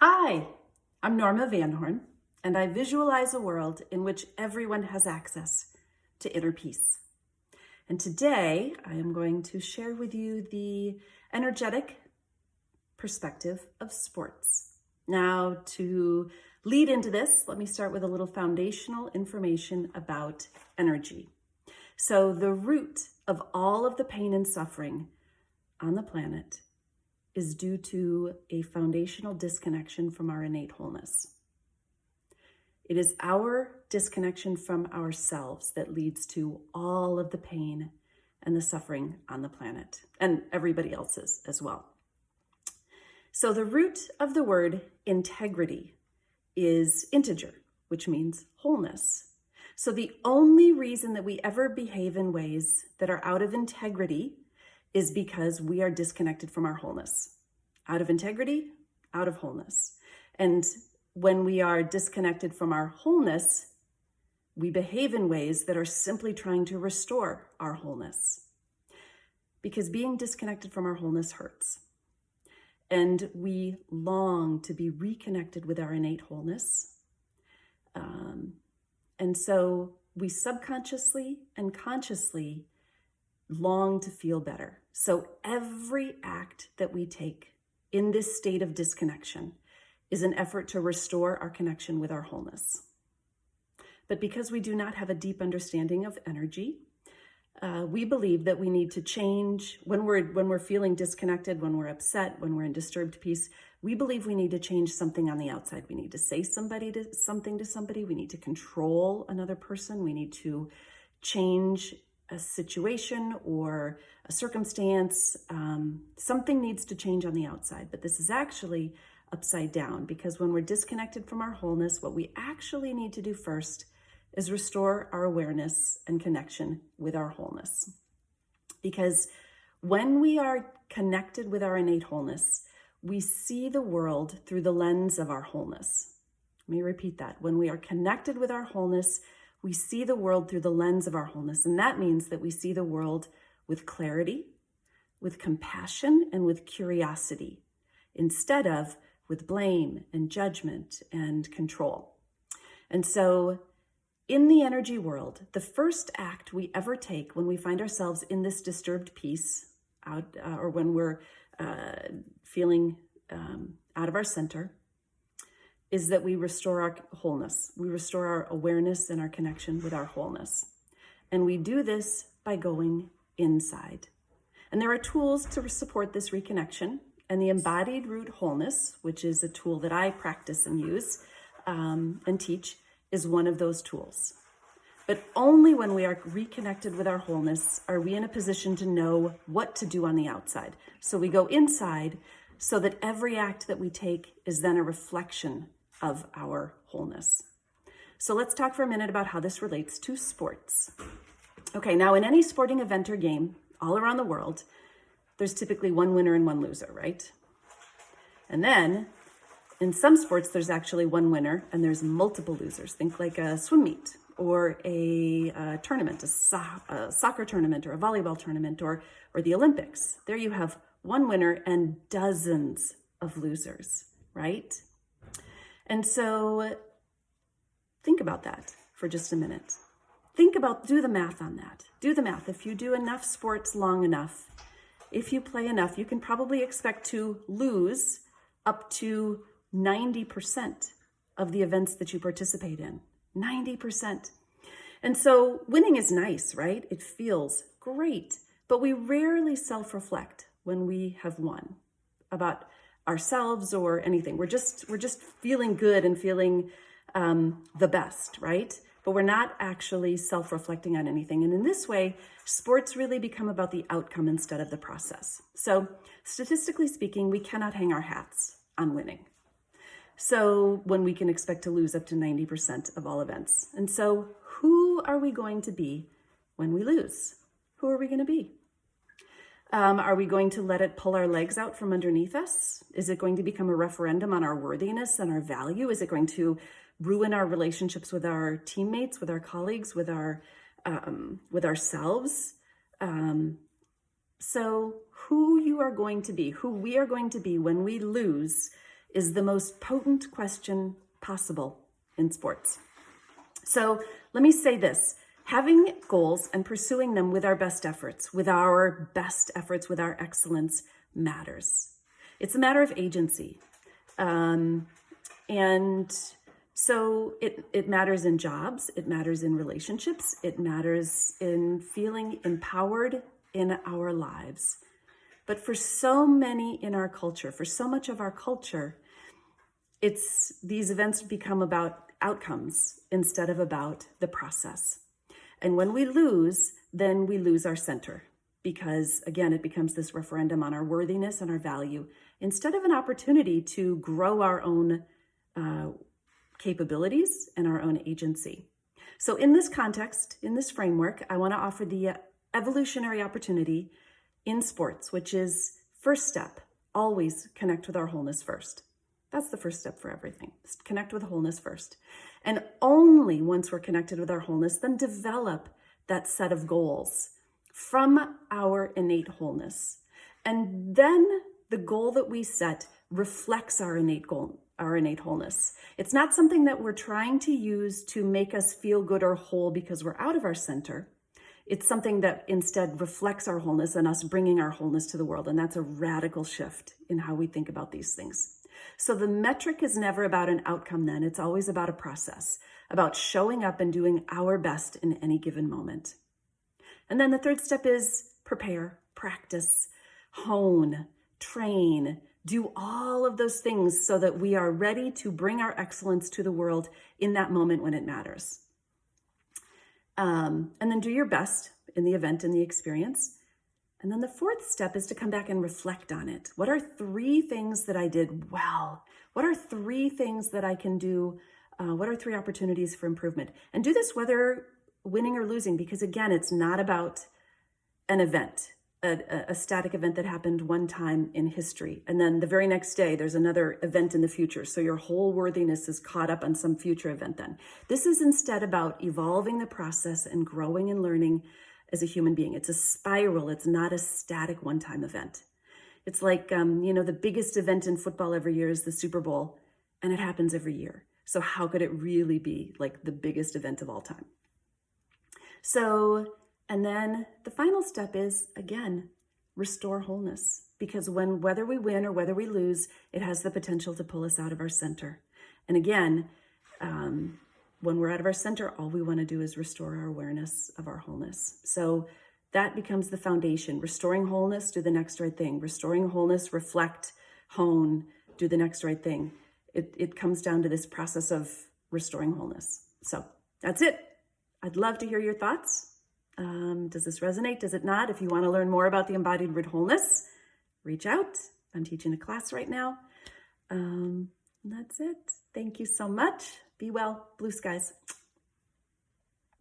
Hi, I'm Norma Van Horn, and I visualize a world in which everyone has access to inner peace. And today I am going to share with you the energetic perspective of sports. Now, to lead into this, let me start with a little foundational information about energy. So the root of all of the pain and suffering on the planet is due to a foundational disconnection from our innate wholeness. It is our disconnection from ourselves that leads to all of the pain and the suffering on the planet, and everybody else's as well. So the root of the word integrity is integer, which means wholeness. So the only reason that we ever behave in ways that are out of integrity is because we are disconnected from our wholeness. Out of integrity, out of wholeness. And when we are disconnected from our wholeness, we behave in ways that are simply trying to restore our wholeness. Because being disconnected from our wholeness hurts. And we long to be reconnected with our innate wholeness. And so we subconsciously and consciously long to feel better. So every act that we take in this state of disconnection is an effort to restore our connection with our wholeness. But because we do not have a deep understanding of energy, we believe that we need to change when we're feeling disconnected, when we're upset, when we're in disturbed peace. We believe we need to change something on the outside. We need to say something to somebody. We need to control another person. We need to change a situation or a circumstance. Something needs to change on the outside, but this is actually upside down, because when we're disconnected from our wholeness, what we actually need to do first is restore our awareness and connection with our wholeness. Because when we are connected with our innate wholeness, we see the world through the lens of our wholeness. Let me repeat that. When we are connected with our wholeness, we see the world through the lens of our wholeness. And that means that we see the world with clarity, with compassion, and with curiosity, instead of with blame and judgment and control. And so in the energy world, the first act we ever take when we find ourselves in this disturbed peace, or when we're feeling out of our center, is that we restore our wholeness. We restore our awareness and our connection with our wholeness. And we do this by going inside. And there are tools to support this reconnection. And the Embodied Root Wholeness, which is a tool that I practice and use and teach, is one of those tools. But only when we are reconnected with our wholeness are we in a position to know what to do on the outside. So we go inside so that every act that we take is then a reflection of our wholeness. So let's talk for a minute about how this relates to sports. Okay, now in any sporting event or game all around the world, there's typically one winner and one loser, right? And then in some sports, there's actually one winner and there's multiple losers. Think like a swim meet or a tournament, a soccer tournament or a volleyball tournament or the Olympics. There you have one winner and dozens of losers, right? And so think about that for just a minute. Do the math on that. Do the math. If you do enough sports long enough, if you play enough, you can probably expect to lose up to 90% of the events that you participate in. 90%. And so winning is nice, right? It feels great, but we rarely self-reflect when we have won about ourselves or anything. We're just feeling good and feeling the best, right? But we're not actually self-reflecting on anything. And in this way, sports really become about the outcome instead of the process. So statistically speaking, we cannot hang our hats on winning. So when we can expect to lose up to 90% of all events. And so who are we going to be when we lose? Who are we going to be? Are we going to let it pull our legs out from underneath us? Is it going to become a referendum on our worthiness and our value? Is it going to ruin our relationships with our teammates, with our colleagues, with ourselves? So who we are going to be when we lose is the most potent question possible in sports. So let me say this. Having goals and pursuing them with our best efforts, with our excellence matters. It's a matter of agency. And so it matters in jobs, it matters in relationships, it matters in feeling empowered in our lives. But for so many in our culture, for so much of our culture, these events become about outcomes instead of about the process. And when we lose, then we lose our center, because again, it becomes this referendum on our worthiness and our value instead of an opportunity to grow our own capabilities and our own agency. So in this context, in this framework, I want to offer the evolutionary opportunity in sports, which is first step, always connect with our wholeness first. That's the first step for everything. Just connect with wholeness first. And only once we're connected with our wholeness, then develop that set of goals from our innate wholeness. And then the goal that we set reflects our innate goal, our innate wholeness. It's not something that we're trying to use to make us feel good or whole because we're out of our center. It's something that instead reflects our wholeness and us bringing our wholeness to the world. And that's a radical shift in how we think about these things. So the metric is never about an outcome then. It's always about a process, about showing up and doing our best in any given moment. And then the third step is prepare, practice, hone, train, do all of those things so that we are ready to bring our excellence to the world in that moment when it matters. And then do your best in the event, in the experience. And then the fourth step is to come back and reflect on it. What are 3 things that I did well? What are 3 things that I can do? What are 3 opportunities for improvement? And do this whether winning or losing, because again, it's not about an event, a static event that happened one time in history. And then the very next day, there's another event in the future. So your whole worthiness is caught up on some future event then. This is instead about evolving the process and growing and learning as a human being. It's a spiral. It's not a static one-time event. It's like, the biggest event in football every year is the Super Bowl, and it happens every year. So how could it really be like the biggest event of all time? So, and then the final step is, again, restore wholeness. Because whether we win or whether we lose, it has the potential to pull us out of our center. And again, when we're out of our center, all we want to do is restore our awareness of our wholeness. So that becomes the foundation. Restoring wholeness, do the next right thing. Restoring wholeness, reflect, hone, do the next right thing. It comes down to this process of restoring wholeness. So that's it. I'd love to hear your thoughts. Does this resonate? Does it not? If you want to learn more about the Embodied Root Wholeness, reach out. I'm teaching a class right now. That's it. Thank you so much. Be well. Blue skies.